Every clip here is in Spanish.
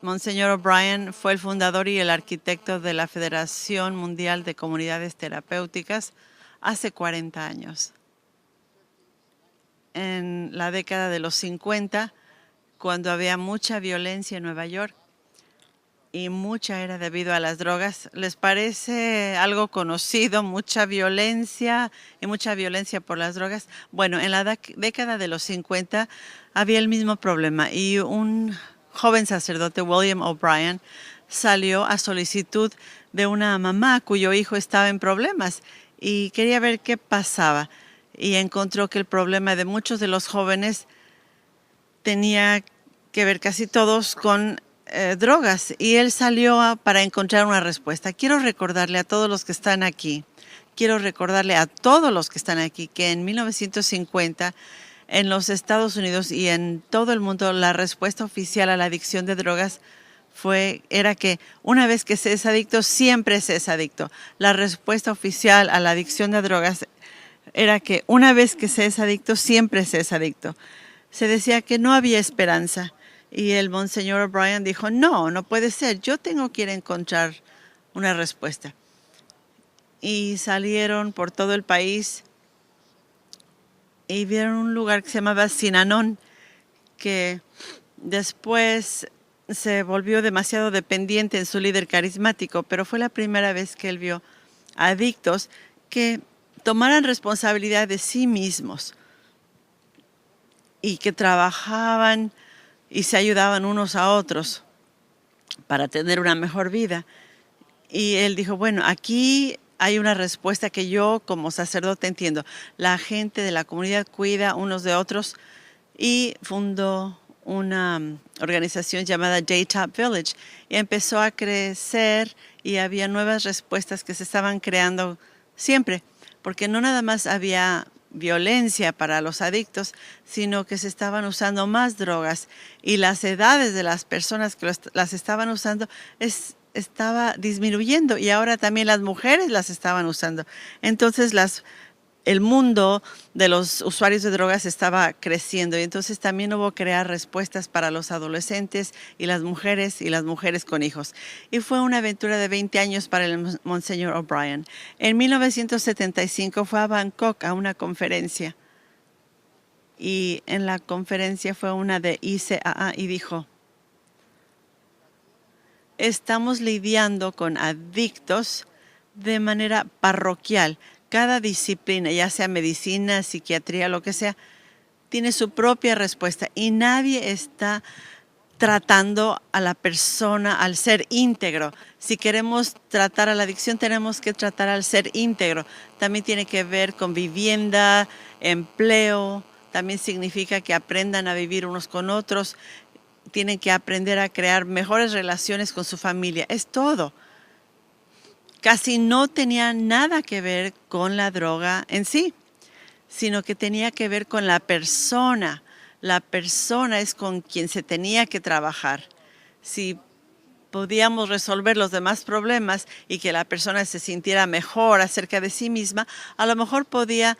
Monseñor O'Brien fue el fundador y el arquitecto de la Federación Mundial de Comunidades Terapéuticas hace 40 años. En la década de los 50, cuando había mucha violencia en Nueva York, y mucha era debido a las drogas. ¿Les parece algo conocido, mucha violencia y mucha violencia por las drogas? Bueno, en la década de los 50 había el mismo problema y un joven sacerdote, William O'Brien, salió a solicitud de una mamá cuyo hijo estaba en problemas y quería ver qué pasaba. Y encontró que el problema de muchos de los jóvenes tenía que ver casi todos con drogas, y él salió para encontrar una respuesta. Quiero recordarle a todos los que están aquí, que en 1950 en los Estados Unidos y en todo el mundo la respuesta oficial a la adicción de drogas era que una vez que se es adicto, siempre se es adicto. La respuesta oficial a la adicción de drogas era que una vez que se es adicto, siempre se es adicto. Se decía que no había esperanza. Y el Monseñor O'Brien dijo, no, no puede ser, yo tengo que ir a encontrar una respuesta. Y salieron por todo el país y vieron un lugar que se llamaba Synanon, que después se volvió demasiado dependiente en su líder carismático, pero fue la primera vez que él vio adictos que tomaran responsabilidad de sí mismos y que trabajaban y se ayudaban unos a otros para tener una mejor vida. Y él dijo, bueno, aquí hay una respuesta que yo como sacerdote entiendo. La gente de la comunidad cuida unos de otros, y fundó una organización llamada Daytop Village y empezó a crecer, y había nuevas respuestas que se estaban creando siempre, porque no nada más había violencia para los adictos, sino que se estaban usando más drogas, y las edades de las personas que las estaban usando estaba disminuyendo, y ahora también las mujeres las estaban usando. Entonces el mundo de los usuarios de drogas estaba creciendo, y entonces también hubo que crear respuestas para los adolescentes y las mujeres con hijos. Y fue una aventura de 20 años para el Monseñor O'Brien. En 1975 fue a Bangkok a una conferencia, y en la conferencia fue una de ICAA y dijo, estamos lidiando con adictos de manera parroquial. Cada disciplina, ya sea medicina, psiquiatría, lo que sea, tiene su propia respuesta, y nadie está tratando a la persona al ser íntegro. Si queremos tratar a la adicción, tenemos que tratar al ser íntegro. También tiene que ver con vivienda, empleo, también significa que aprendan a vivir unos con otros, tienen que aprender a crear mejores relaciones con su familia. Es todo. Casi no tenía nada que ver con la droga en sí, sino que tenía que ver con la persona. La persona es con quien se tenía que trabajar. Si podíamos resolver los demás problemas y que la persona se sintiera mejor acerca de sí misma, a lo mejor podía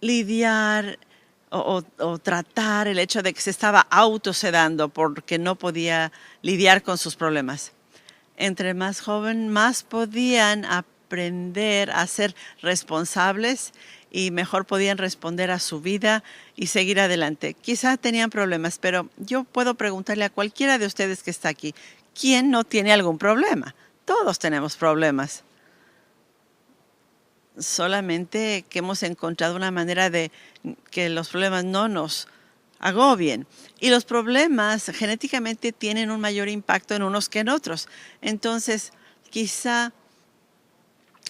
lidiar o tratar el hecho de que se estaba autosedando porque no podía lidiar con sus problemas. Entre más joven, más podían aprender a ser responsables y mejor podían responder a su vida y seguir adelante. Quizá tenían problemas, pero yo puedo preguntarle a cualquiera de ustedes que está aquí, ¿quién no tiene algún problema? Todos tenemos problemas. Solamente que hemos encontrado una manera de que los problemas no nos agobien. Y los problemas genéticamente tienen un mayor impacto en unos que en otros. Entonces, quizá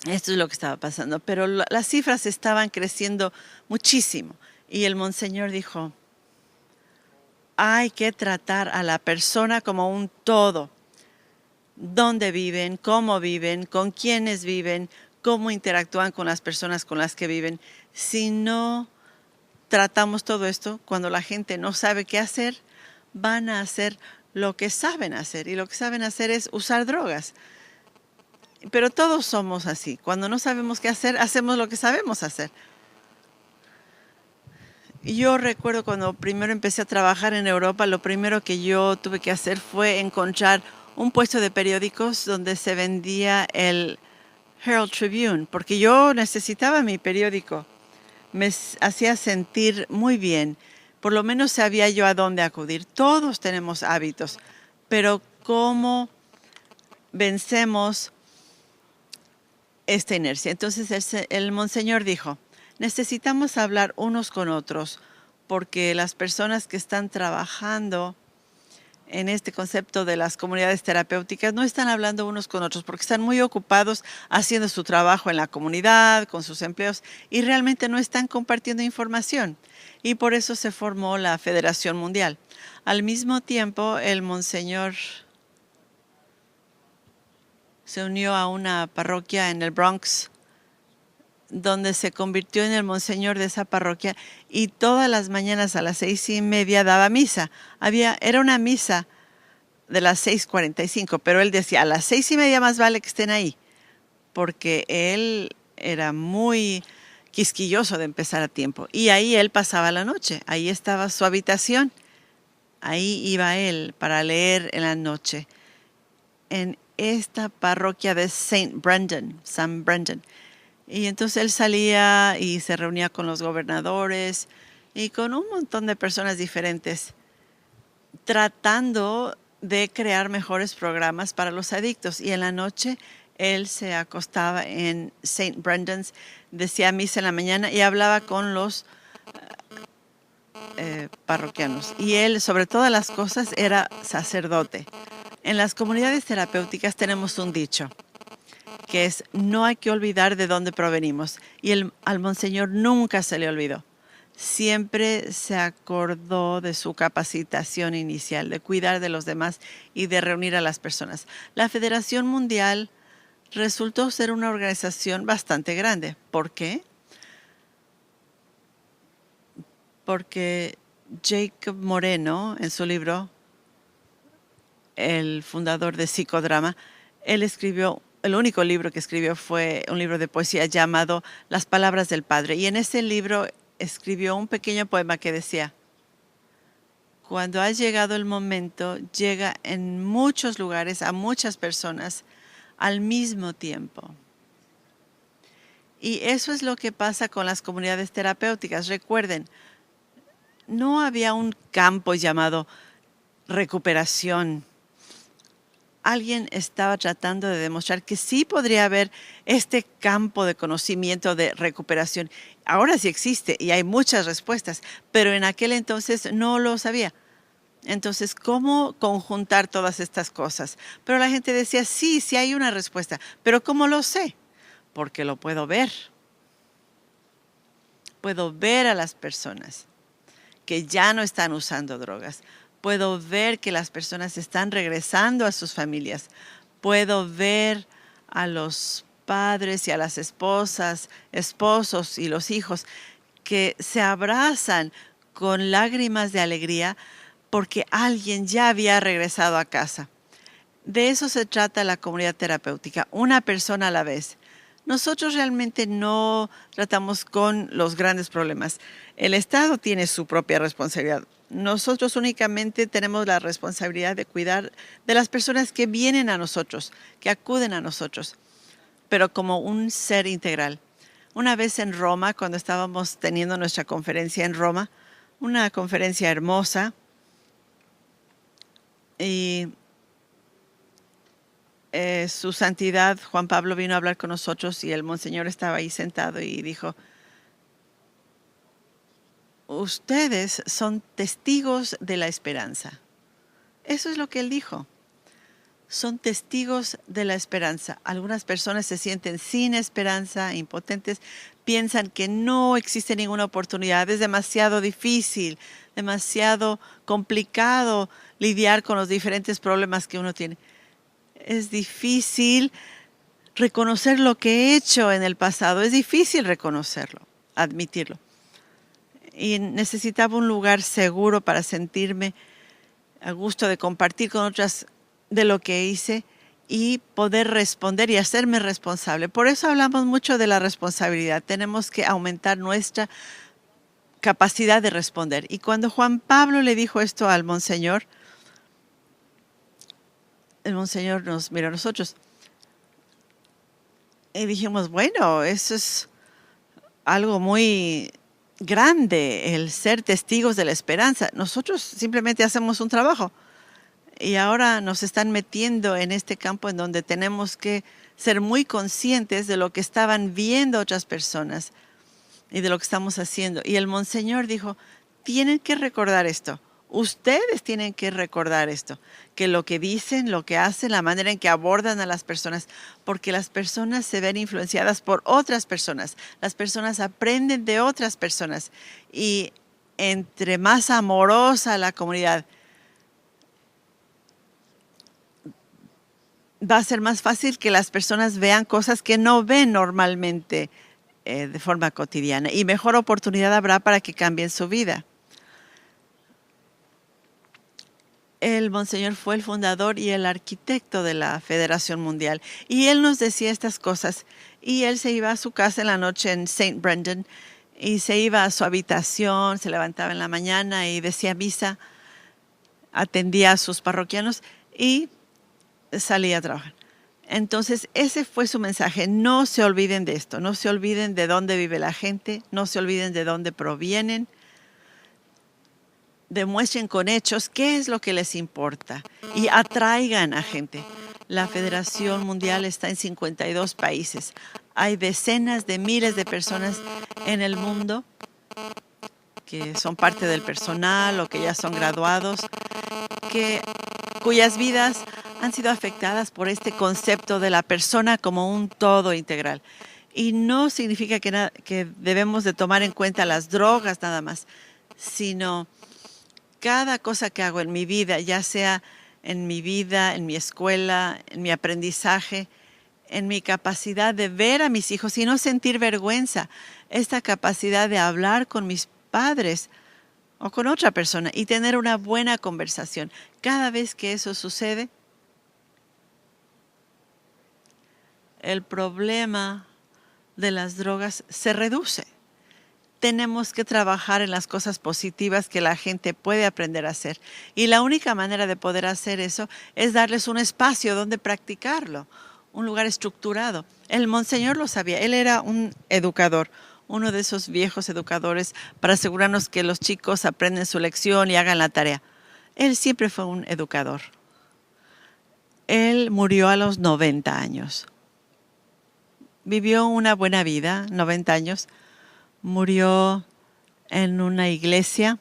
esto es lo que estaba pasando, pero las cifras estaban creciendo muchísimo. Y el Monseñor dijo, hay que tratar a la persona como un todo. Dónde viven, cómo viven, con quiénes viven, cómo interactúan con las personas con las que viven. Si no tratamos todo esto, cuando la gente no sabe qué hacer, van a hacer lo que saben hacer, y lo que saben hacer es usar drogas. Pero todos somos así. Cuando no sabemos qué hacer, hacemos lo que sabemos hacer. Yo recuerdo cuando primero empecé a trabajar en Europa, lo primero que yo tuve que hacer fue encontrar un puesto de periódicos donde se vendía el Herald Tribune, porque yo necesitaba mi periódico. Hacía sentir muy bien. Por lo menos sabía yo a dónde acudir. Todos tenemos hábitos, pero ¿cómo vencemos esta inercia? Entonces el monseñor dijo, necesitamos hablar unos con otros, porque las personas que están trabajando en este concepto de las comunidades terapéuticas no están hablando unos con otros porque están muy ocupados haciendo su trabajo en la comunidad, con sus empleos, y realmente no están compartiendo información. Y por eso se formó la Federación Mundial. Al mismo tiempo, el monseñor se unió a una parroquia en el Bronx, donde se convirtió en el monseñor de esa parroquia, y todas las mañanas a las 6:30 daba misa. Era una misa de las 6:45, pero él decía, a las 6:30 más vale que estén ahí, porque él era muy quisquilloso de empezar a tiempo. Y ahí él pasaba la noche, ahí estaba su habitación, ahí iba él para leer en la noche, en esta parroquia de San Brendan. Y entonces él salía y se reunía con los gobernadores y con un montón de personas diferentes, tratando de crear mejores programas para los adictos. Y en la noche él se acostaba en St. Brendan's, decía misa en la mañana y hablaba con los parroquianos. Y él, sobre todas las cosas, era sacerdote. En las comunidades terapéuticas tenemos un dicho, que es, no hay que olvidar de dónde provenimos. Y al monseñor nunca se le olvidó. Siempre se acordó de su capacitación inicial, de cuidar de los demás y de reunir a las personas. La Federación Mundial resultó ser una organización bastante grande. ¿Por qué? Porque Jacob Moreno, en su libro, el fundador de Psicodrama, él escribió, el único libro que escribió fue un libro de poesía llamado Las Palabras del Padre. Y en ese libro escribió un pequeño poema que decía, cuando ha llegado el momento, llega en muchos lugares a muchas personas al mismo tiempo. Y eso es lo que pasa con las comunidades terapéuticas. Recuerden, no había un campo llamado recuperación. Alguien estaba tratando de demostrar que sí podría haber este campo de conocimiento de recuperación. Ahora sí existe y hay muchas respuestas, pero en aquel entonces no lo sabía. Entonces, ¿cómo conjuntar todas estas cosas? Pero la gente decía, sí, sí hay una respuesta, pero ¿cómo lo sé? Porque lo puedo ver. Puedo ver a las personas que ya no están usando drogas. Puedo ver que las personas están regresando a sus familias. Puedo ver a los padres y a las esposas, esposos y los hijos que se abrazan con lágrimas de alegría porque alguien ya había regresado a casa. De eso se trata la comunidad terapéutica, una persona a la vez. Nosotros realmente no tratamos con los grandes problemas. El Estado tiene su propia responsabilidad. Nosotros únicamente tenemos la responsabilidad de cuidar de las personas que vienen a nosotros, que acuden a nosotros, pero como un ser integral. Una vez en Roma, cuando estábamos teniendo nuestra conferencia en Roma, una conferencia hermosa, y su santidad Juan Pablo vino a hablar con nosotros y el monseñor estaba ahí sentado y dijo, ustedes son testigos de la esperanza. Eso es lo que él dijo. Son testigos de la esperanza. Algunas personas se sienten sin esperanza, impotentes, piensan que no existe ninguna oportunidad, es demasiado difícil, demasiado complicado lidiar con los diferentes problemas que uno tiene. Es difícil reconocer lo que he hecho en el pasado, es difícil reconocerlo, admitirlo. Y necesitaba un lugar seguro para sentirme a gusto de compartir con otras de lo que hice y poder responder y hacerme responsable. Por eso hablamos mucho de la responsabilidad. Tenemos que aumentar nuestra capacidad de responder. Y cuando Juan Pablo le dijo esto al monseñor, el monseñor nos miró a nosotros y dijimos, bueno, eso es algo muy grande, el ser testigos de la esperanza. Nosotros simplemente hacemos un trabajo y ahora nos están metiendo en este campo en donde tenemos que ser muy conscientes de lo que estaban viendo otras personas y de lo que estamos haciendo. Y el monseñor dijo, tienen que recordar esto. Ustedes tienen que recordar esto, que lo que dicen, lo que hacen, la manera en que abordan a las personas, porque las personas se ven influenciadas por otras personas. Las personas aprenden de otras personas. Y entre más amorosa la comunidad, va a ser más fácil que las personas vean cosas que no ven normalmente de forma cotidiana. Y mejor oportunidad habrá para que cambien su vida. El monseñor fue el fundador y el arquitecto de la Federación Mundial. Y él nos decía estas cosas. Y él se iba a su casa en la noche en St. Brendan y se iba a su habitación, se levantaba en la mañana y decía misa, atendía a sus parroquianos y salía a trabajar. Entonces, ese fue su mensaje. No se olviden de esto. No se olviden de dónde vive la gente. No se olviden de dónde provienen. Demuestren con hechos qué es lo que les importa y atraigan a gente. La Federación Mundial está en 52 países. Hay decenas de miles de personas en el mundo que son parte del personal o que ya son graduados, cuyas vidas han sido afectadas por este concepto de la persona como un todo integral. Y no significa que debemos de tomar en cuenta las drogas nada más, sino cada cosa que hago en mi vida, ya sea en mi vida, en mi escuela, en mi aprendizaje, en mi capacidad de ver a mis hijos y no sentir vergüenza, esta capacidad de hablar con mis padres o con otra persona y tener una buena conversación. Cada vez que eso sucede, el problema de las drogas se reduce. Tenemos que trabajar en las cosas positivas que la gente puede aprender a hacer. Y la única manera de poder hacer eso es darles un espacio donde practicarlo, un lugar estructurado. El monseñor lo sabía, él era un educador, uno de esos viejos educadores para asegurarnos que los chicos aprenden su lección y hagan la tarea. Él siempre fue un educador. Él murió a los 90 años. Vivió una buena vida, 90 años. Murió en una iglesia.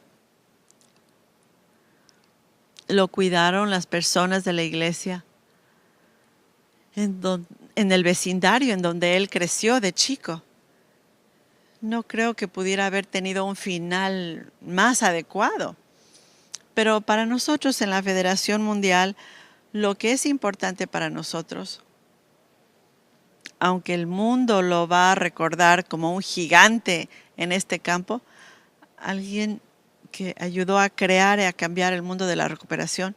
Lo cuidaron las personas de la iglesia en el vecindario en donde él creció de chico. No creo que pudiera haber tenido un final más adecuado. Pero para nosotros en la Federación Mundial, lo que es importante para nosotros, aunque el mundo lo va a recordar como un gigante en este campo, alguien que ayudó a crear y a cambiar el mundo de la recuperación.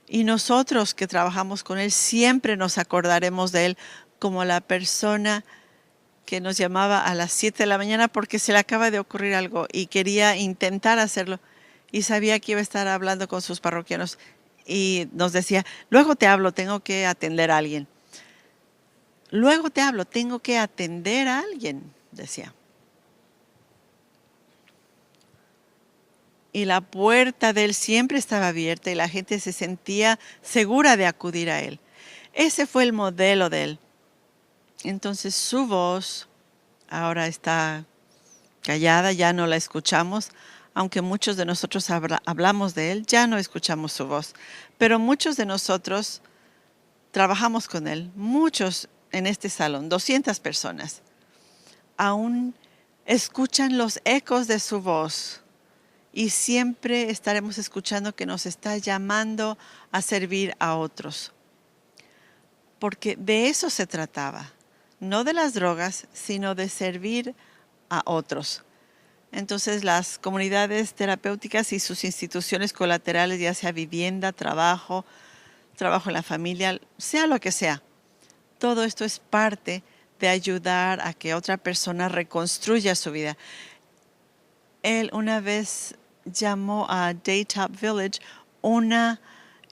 Y nosotros que trabajamos con él siempre nos acordaremos de él como la persona que nos llamaba a las 7 de la mañana porque se le acaba de ocurrir algo y quería intentar hacerlo y sabía que iba a estar hablando con sus parroquianos y nos decía, luego te hablo, tengo que atender a alguien. Luego te hablo, tengo que atender a alguien, decía. Y la puerta de él siempre estaba abierta y la gente se sentía segura de acudir a él. Ese fue el modelo de él. Entonces su voz ahora está callada, ya no la escuchamos. Aunque muchos de nosotros hablamos de él, ya no escuchamos su voz. Pero muchos de nosotros trabajamos con él, muchos en este salón, 200 personas, aún escuchan los ecos de su voz y siempre estaremos escuchando que nos está llamando a servir a otros. Porque de eso se trataba, no de las drogas, sino de servir a otros. Entonces las comunidades terapéuticas y sus instituciones colaterales, ya sea vivienda, trabajo en la familia, sea lo que sea, todo esto es parte de ayudar a que otra persona reconstruya su vida. Él una vez llamó a Daytop Village una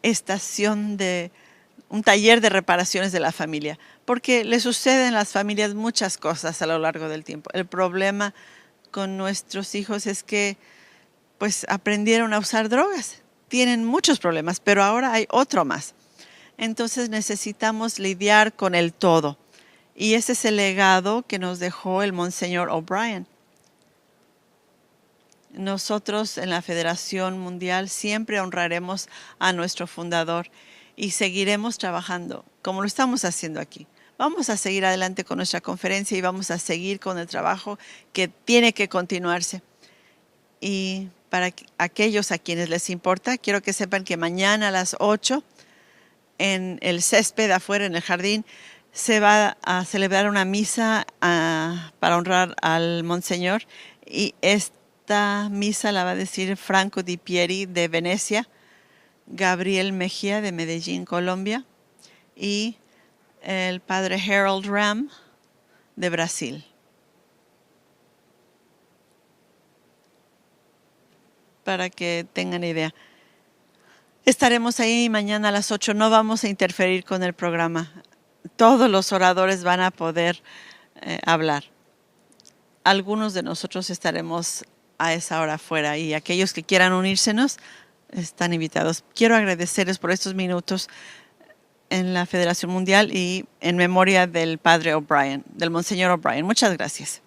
estación de un taller de reparaciones de la familia, porque le suceden a las familias muchas cosas a lo largo del tiempo. El problema con nuestros hijos es que pues aprendieron a usar drogas. Tienen muchos problemas, pero ahora hay otro más. Entonces necesitamos lidiar con el todo. Y ese es el legado que nos dejó el Monseñor O'Brien. Nosotros en la Federación Mundial siempre honraremos a nuestro fundador y seguiremos trabajando como lo estamos haciendo aquí. Vamos a seguir adelante con nuestra conferencia y vamos a seguir con el trabajo que tiene que continuarse. Y para aquellos a quienes les importa, quiero que sepan que mañana a las 8 en el césped afuera en el jardín se va a celebrar una misa para honrar al Monseñor, y esta misa la va a decir Franco Di Pieri de Venecia, Gabriel Mejía de Medellín, Colombia, y el padre Harold Ram de Brasil. Para que tengan idea. Estaremos ahí mañana a las 8. No vamos a interferir con el programa. Todos los oradores van a poder hablar. Algunos de nosotros estaremos a esa hora afuera y aquellos que quieran unírsenos están invitados. Quiero agradecerles por estos minutos en la Federación Mundial y en memoria del padre O'Brien, del Monseñor O'Brien. Muchas gracias.